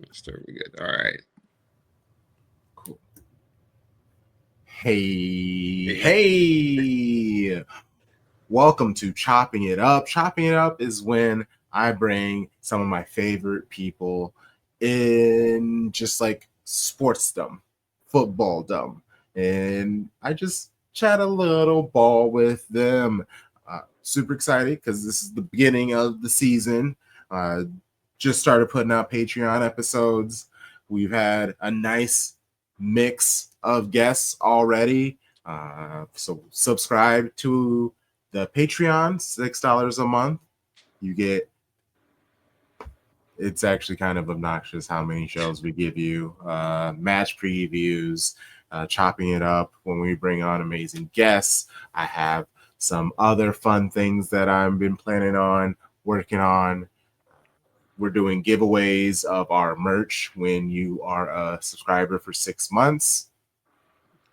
Master, we good. All right. Cool. Hey, Hey. hey. Welcome to Chopping It Up. Chopping It Up is when I bring some of my favorite people in just like sportsdom, footballdom, and I just chat a little ball with them. Super excited because this is the beginning of the season. Uh, just started putting out Patreon episodes. We've had a nice mix of guests already. So subscribe to the Patreon, $6 a month. You get, it's actually kind of obnoxious how many shows we give you, match previews, chopping it up when we bring on amazing guests. I have some other fun things that I've been planning on working on. We're doing giveaways of our merch when you are a subscriber for 6 months.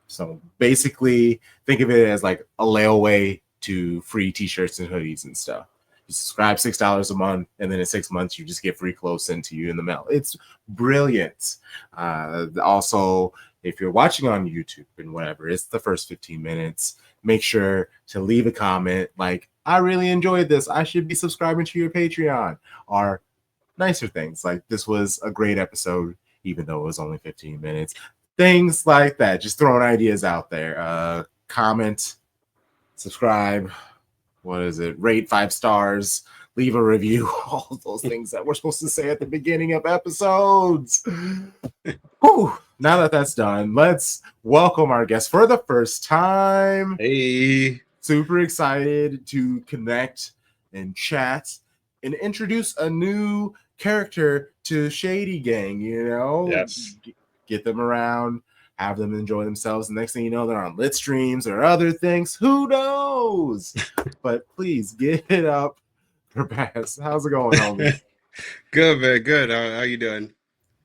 So basically, think of it as like a layaway to free t-shirts and hoodies and stuff. You subscribe $6 a month, and then in 6 months, you just get free clothes sent to you in the mail. It's brilliant. Also, if you're watching on YouTube and whatever, it's the first 15 minutes. Make sure to leave a comment like, I really enjoyed this. I should be subscribing to your Patreon. Or nicer things like, this was a great episode, even though it was only 15 minutes. Things like that. Just throwing ideas out there. Comment, subscribe. What is it? Rate 5 stars. Leave a review. All of those things that we're supposed to say at the beginning of episodes. Whew. Now that that's done, let's welcome our guest for the first time. Hey. Super excited to connect and chat and introduce a new character to Shady Gang, you know? Yes. Get them around, have them enjoy themselves. The next thing you know, they're on lit streams or other things. Who knows? But please get it up for Bass. How's it going, homie? Good, man. Good. How you doing?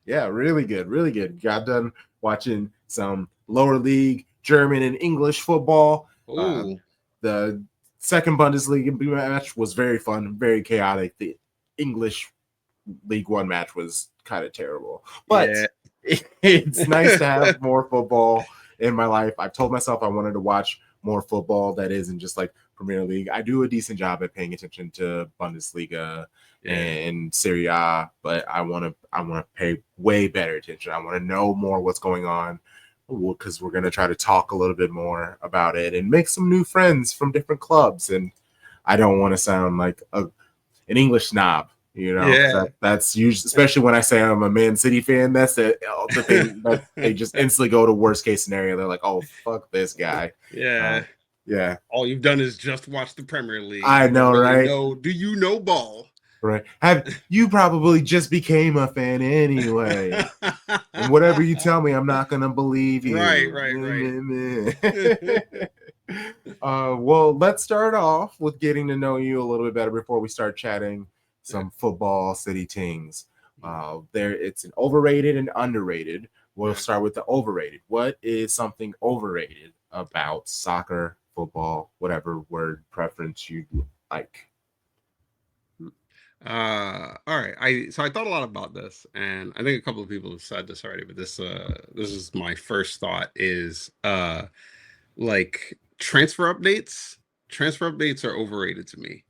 Yeah, really good, really good. Got done watching some lower league German and English football. Oh, The second Bundesliga match was very fun, very chaotic. The English League One match was kind of terrible, but yeah. it's nice to have more football in my life. I've told myself I wanted to watch more football that isn't just like Premier League. I do a decent job at paying attention to Bundesliga Yeah. and Serie A, but I want to pay way better attention. I want to know more what's going on because we're going to try to talk a little bit more about it and make some new friends from different clubs. And I don't want to sound like an English snob, you know, because Yeah. that's usually, especially when I say I'm a Man City fan, that's the thing that they just instantly go to worst case scenario. They're like, oh, fuck this guy. Yeah. Yeah, All you've done is just watch the Premier League. I You don't know, really right? know. Do you know ball? Right. Have you probably just became a fan anyway? And whatever you tell me, I'm not gonna believe Right, you. right, right. Well, let's start off with getting to know you a little bit better before we start chatting Yeah. some football city things. There, it's an overrated and underrated. We'll Yeah. start with the overrated. What is something overrated about soccer, football, whatever word preference you like? All right. I thought a lot about this, and I think a couple of people have said this already, but this is my first thought is like transfer updates. Transfer updates are overrated to me.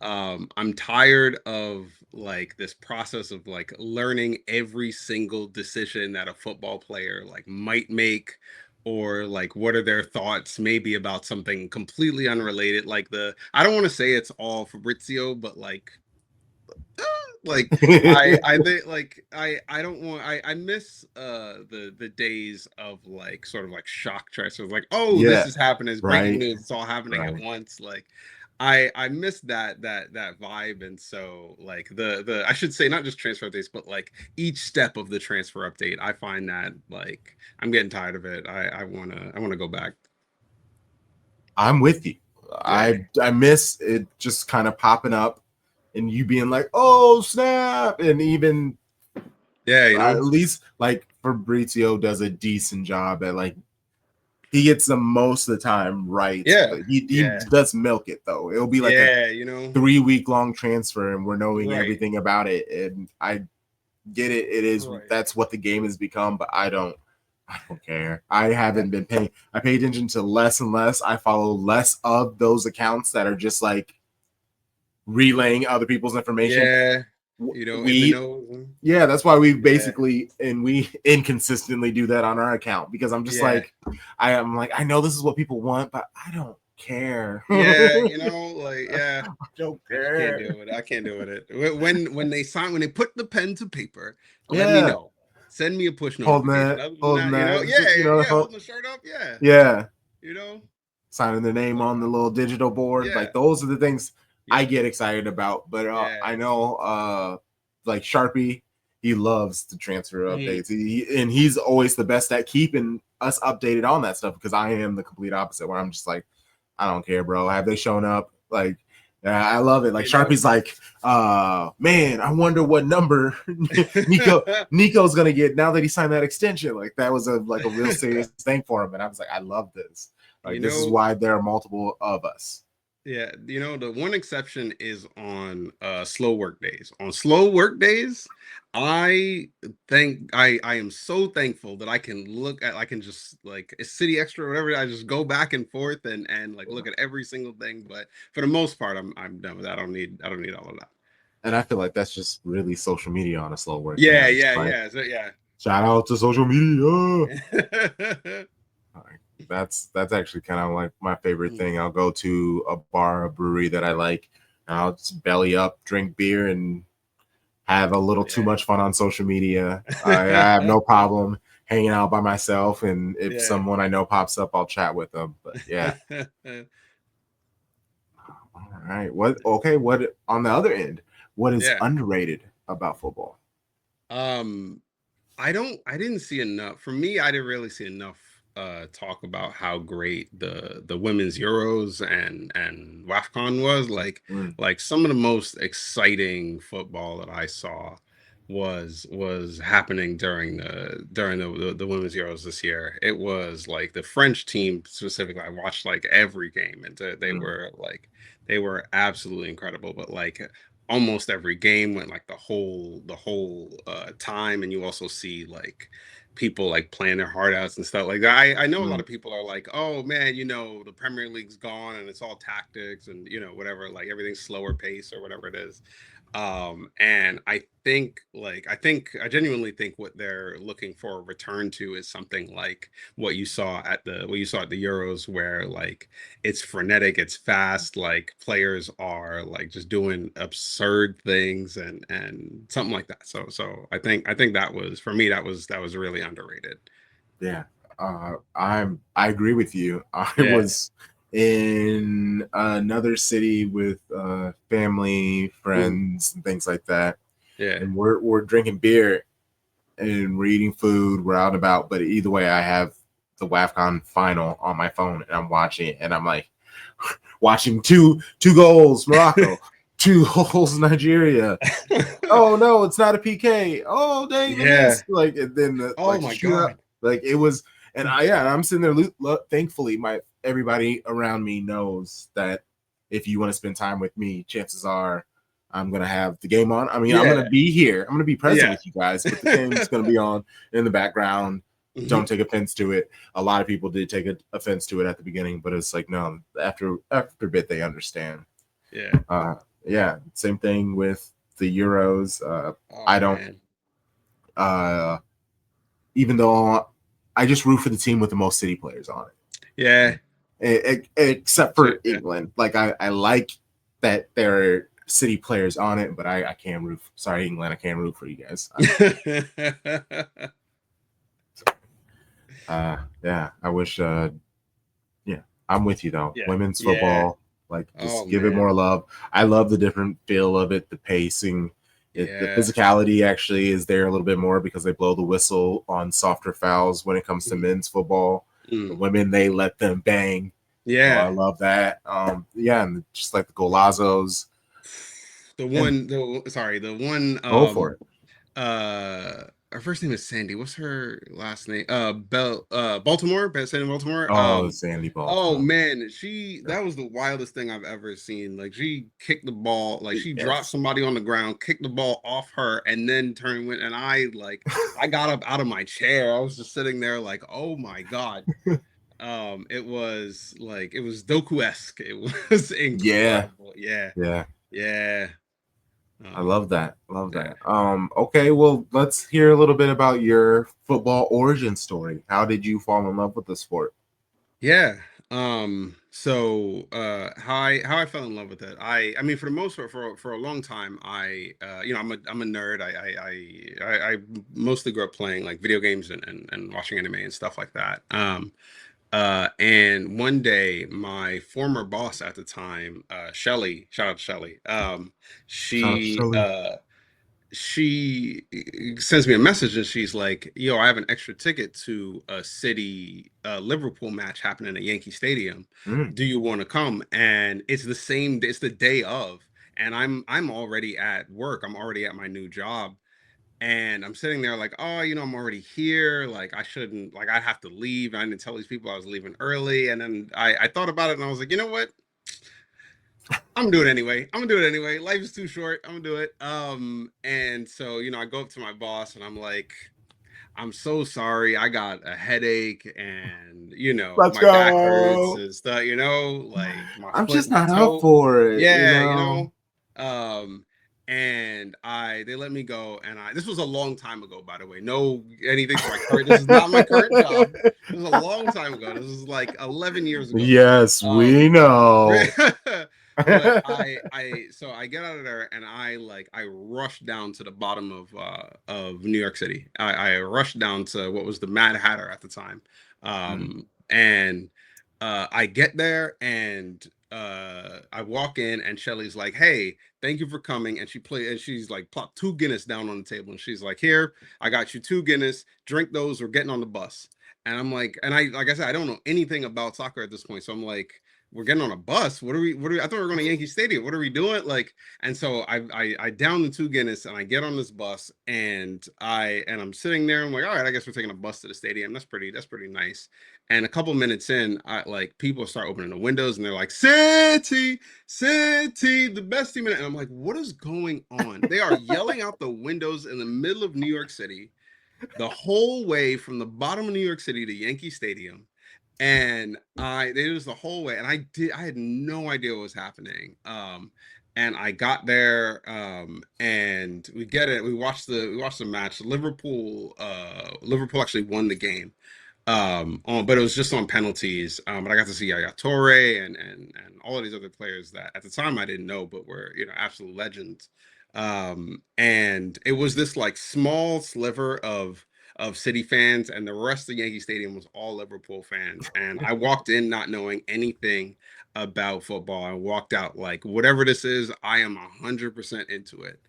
I'm tired of like this process of like learning every single decision that a football player like might make, or like what are their thoughts maybe about something completely unrelated, like the I don't want to say it's all Fabrizio, but like I think like I don't want I miss the days of like sort of like shock transfers, like, oh, this Yeah, is happening, it's breaking right, news, it's all happening at right. once. Like I miss that vibe. And so like the I should say not just transfer updates, but like each step of the transfer update, I find that like I'm getting tired of it. I want to go back. I'm with you. Yeah. I miss it just kind of popping up and you being like, oh snap, and even Yeah, you know. at least like Fabrizio does a decent job at like he gets the most of the time right. Yeah. But he Yeah. does milk it though. It'll be like a Yeah, you know. 3 week long transfer and we're knowing Right. everything about it. And get it. It is Right. that's what the game has become, but I don't care. I Yeah. haven't been paying. I pay attention to less and less. I follow less of those accounts that are just like relaying other people's information. Yeah. You know, in the We nose. yeah, that's why we Yeah. basically and we inconsistently do that on our account because I'm just Yeah. like I am like I know this is what people want, but I don't care. Yeah. You I know, like, yeah. don't I just can't care. do it. I can't do it. When they sign, when they put the pen to paper, let me Yeah, know. Send me a push holding notification. Other than holding that, you know, that, yeah, you know, yeah, holding the shirt up, yeah, yeah, you know, signing their name but on the little digital board. yeah, Like those are the things I yep, get excited about. But yeah. I know, like Sharpie, he loves the transfer Mhm. updates. And he's always the best at keeping us updated on that stuff because I am the complete opposite where I'm just like, I don't care, bro. Have they shown up? Like, yeah, I love it. Like You know, Sharpie's like, man, I wonder what number Nico's gonna get now that he signed that extension. Like that was a real serious thing for him. And I was like, I love this. you Like this is know, why there are multiple of us. yeah, you know, the one exception is on slow work days. On slow work days, I am so thankful that I can just like a city extra or whatever. I just go back and forth and like look at every single thing. But for the most part, I'm done with that. I don't need all of that. And I feel like that's just really social media on a slow work day. Yeah, I'm just yeah, like, yeah. So yeah. shout out to social media. Mhm. That's actually kind of like my favorite thing. I'll go to a bar, a brewery that I like, and I'll just belly up, drink beer, and have a little too Yeah. much fun on social media. I have no problem hanging out by myself, and if Yeah. someone I know pops up, I'll chat with them. But yeah, all right. What? Okay. What on the other end? What is Yeah. underrated about football? Um, I didn't see enough. For me, I didn't really see enough talk about how great the women's Euros and WAFCON was. Mm, Like some of the most exciting football that I saw was happening during the women's Euros this year. It was like the French team specifically. I watched like every game and mm, they were absolutely incredible. But like almost every game went like the whole time, and you also see like people like playing their heart outs and stuff like that. I know a lot mm. of people are like, oh man, you know, the Premier League's gone and it's all tactics and you know whatever, like everything's slower pace or whatever it is. And I genuinely think what they're looking for a return to is something like what you saw at the Euros, where like it's frenetic, it's fast, like players are like just doing absurd things and something like that. So I think that was for me that was really underrated. Yeah, I agree with you. I Yeah, was in another city with family, mhm, friends, and things like that, yeah. and we're drinking beer and we're eating food. We're out and about, but either way, I have the WAFCON final on my phone and I'm watching it, and I'm like watching two goals Morocco, two goals Nigeria. Oh no, it's not a PK. Oh dang, the Yeah. miss. Like and then Oh like my shootout. God. Like it was, and I'm sitting there. Thankfully, my everybody around me knows that if you want to spend time with me, chances are I'm gonna have the game on. I mean, I'm gonna Yeah. be here. I'm gonna be present Yeah. with you guys, but the game's gonna be on in the background. Mhm. Don't take offense to it. A lot of people did take offense to it at the beginning, but it's like no. After a bit, they understand. Yeah. Uh, yeah, same thing with the Euros. Oh I don't, man. uh, even though I just root for the team with the most city players on Yeah. except Sure. for Yeah. England. Like I like that there are city players on it, but I can't root. Sorry, England, I can't root for you guys. Yeah, I wish. Yeah, I'm with you though. Yeah. Women's Yeah. football, like Oh just give it man. more love. I love the different feel of it, the pacing. The Yeah. physicality actually is there a little bit more because they blow the whistle on softer fouls when it comes to Mhm. men's football. The Mm. women, they let them bang. So I Yeah. love that. Yeah, and just like the golazos. The And one the sorry, the one go for it. uh her first name is Sandy. What's her last name? Baltimore, Sandy Baltimore. Oh, Sandy Oh Baltimore. man, that was the wildest thing I've ever seen. Like she kicked the ball, like she dropped Yes. somebody on the ground, kicked the ball off her, and then turned went and I got up out of my chair. I was just sitting there like, oh my God. It was Doku-esque. It was Yeah. incredible. Yeah, Yeah. yeah. I Um, love that. Love yeah. that. Okay, well, let's hear a little bit about your football origin story. How did you fall in love with the sport? Yeah. How I fell in love with it. I mean for the most part for a long time I'm a nerd. I mostly grew up playing like video games and watching anime and stuff like that. And one day my former boss at the time, Shelly, shout out to Shelly, Shout out to she Shirley. she sends me a message and she's like, "Yo, I have an extra ticket to a City Liverpool match happening at Yankee Stadium. Mm. Do you want to come?" And it's the same. It's the day of, and I'm already at work. I'm already at my new job, and I'm sitting there like, "Oh, I'm already here. Like, I shouldn't. Like, I have to leave. I didn't tell these people I was leaving early." And then I thought about it, and I was like, "You know what? I'm gonna do it anyway. I'm gonna do it anyway. Life is too short. I'm gonna do it." And so, I go up to my boss and I'm like, "I'm so sorry. I got a headache and, Let's my back hurts go. and stuff, like my I'm foot, just my not up toe." for it, you Yeah, know? Um, and they let me go. And this was a long time ago, by the way. No anything to my current, this is not my current job. This was a long time ago. This was like 11 years ago. Yes, we Um, know. but so I get out of there and I rushed down to the bottom of New York City. I rushed down to what was the Mad Hatter at the time. Mm, And I get there and I walk in and Shelly's like, "Hey, thank you for coming." And she's like plopped two Guinness down on the table and she's like, "Here, I got you two Guinness. Drink those. We're getting on the bus." And I'm like, and I like I said, I don't know anything about soccer at this point. So I'm like, we're getting on a bus. I thought we were going to Yankee Stadium. What are we doing? Like, and so I down the two Guinness and I get on this bus and I'm sitting there. I'm like, all right, I guess we're taking a bus to the stadium. That's pretty nice. And a couple minutes in, people start opening the windows and they're like, "City, City, the best team." And I'm like, what is going on? They are yelling out the windows in the middle of New York City the whole way from the bottom of New York City to Yankee Stadium. And they was the whole way, and I had no idea what was happening. And I got there, and we get it. We watched the match. Liverpool actually won the game. But it was just on penalties. But I got to see Yaya Toure and all of these other players that at the time I didn't know, but were absolute legends. And it was this like small sliver of City fans, and the rest of Yankee Stadium was all Liverpool fans. And I walked in not knowing anything about football. I walked out like, whatever this is, I am 100% into it.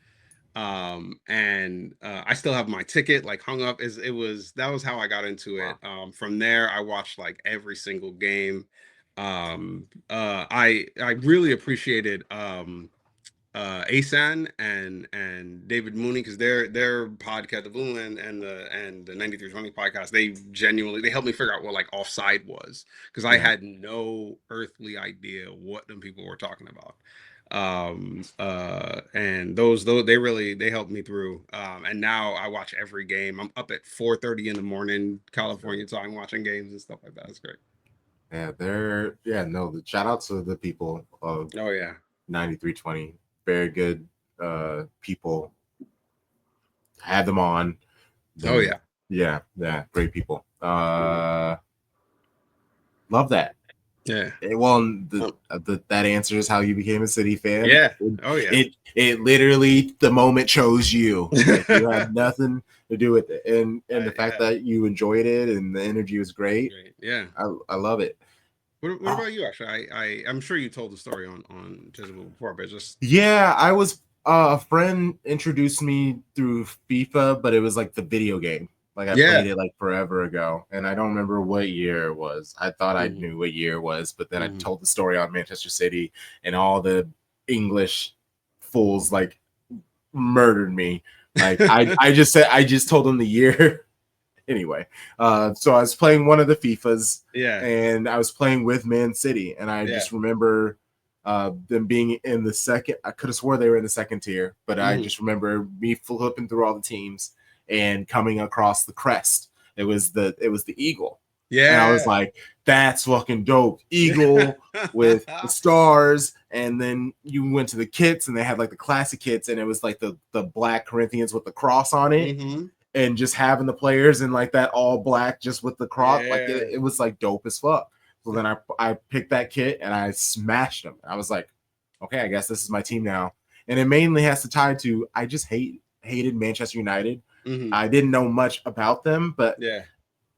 And I still have my ticket like hung up. Is it was That was how I got into wow. it. From there I watched like every single game. I really appreciated Asan and David Mooney, because their podcast, the Blue and the 9320 podcast, they helped me figure out what like offside was, because I Yeah. had no earthly idea what them people were talking about. And those they helped me through. And now I watch every game. I'm up at 4:30 in the morning California time watching games and stuff like that. It's great. Yeah, no, the shout out to the people of Oh yeah. 9320. Very good people. Had them on. Oh Then yeah. yeah, great people. Mhm. Love that. Yeah. Well, Um, that answers how you became a City fan. yeah. Oh yeah. It literally the moment chose you. Like you had nothing to do with it, and the fact Yeah. that you enjoyed it and the energy was great. Great. Yeah. I love it. What Oh, about you? Actually, I'm sure you told the story on Jezebel before, but just yeah, I was a friend introduced me through FIFA, but it was like the video game. Like I yeah. played it like forever ago, and I don't remember what year it was. I thought I Hmm. knew what year it was, but then I Hmm. told the story on Manchester City, and all the English fools like murdered me. Like I just told them the year. Anyway, so I was playing one of the FIFAs, Yeah. and I was playing with Man City, and I Yeah. just remember them being in the second. I could have swore they were in the second tier, but I Mhm. just remember me flipping through all the teams and coming across the crest. It was the eagle, and I was Yeah. like, "That's fucking dope, eagle." With the stars, and then you went to the kits, and they had like the classic kits, and it was like the black Corinthians with the cross on it, Hmm. and just having the players in like that all black just with the cross, like Yeah. it was like dope as fuck. So then I picked that kit and I smashed them. I was like, okay, I guess this is my team now. And it mainly has to tie to I just hated Manchester United. Hmm. I didn't know much about them, but Yeah.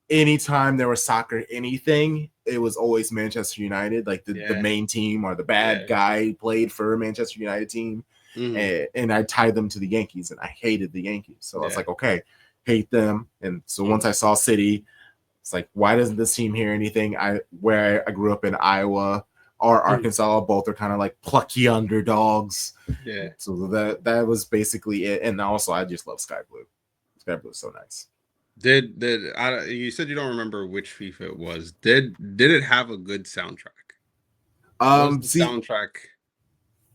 anytime there was soccer, anything, it was always Manchester United. Like the Yeah. main team or the bad Yeah. guy played for a Manchester United team. Hmm. And I tied them to the Yankees, and I hated the Yankees. So I was Yeah. like, okay, hate them. And so once Hmm. I saw City, it's like, why doesn't this team hear anything? I grew up in Iowa or Hmm. Arkansas, both are kind of like plucky underdogs. Yeah. So that was basically it. And also, I just love Sky Blue. Sky Blue is so nice. You said you don't remember which FIFA it was. Did it have a good soundtrack? What was the See, soundtrack?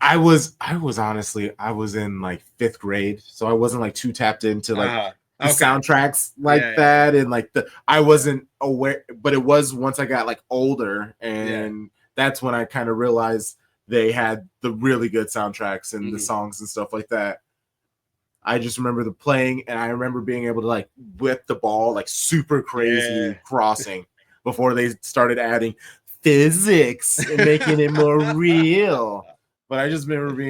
I was honestly I was in like fifth grade, so I wasn't like too tapped into like the Okay. soundtracks like Yeah, yeah, that, and like the I wasn't aware, but it was once I got like older, yeah. and that's when I kind of realized they had the really good soundtracks and the Hmm. songs and stuff like that. I just remember the playing, and I remember being able to like whip the ball like super Yeah. crazy crossing before they started adding physics and making it more real. But I just remember being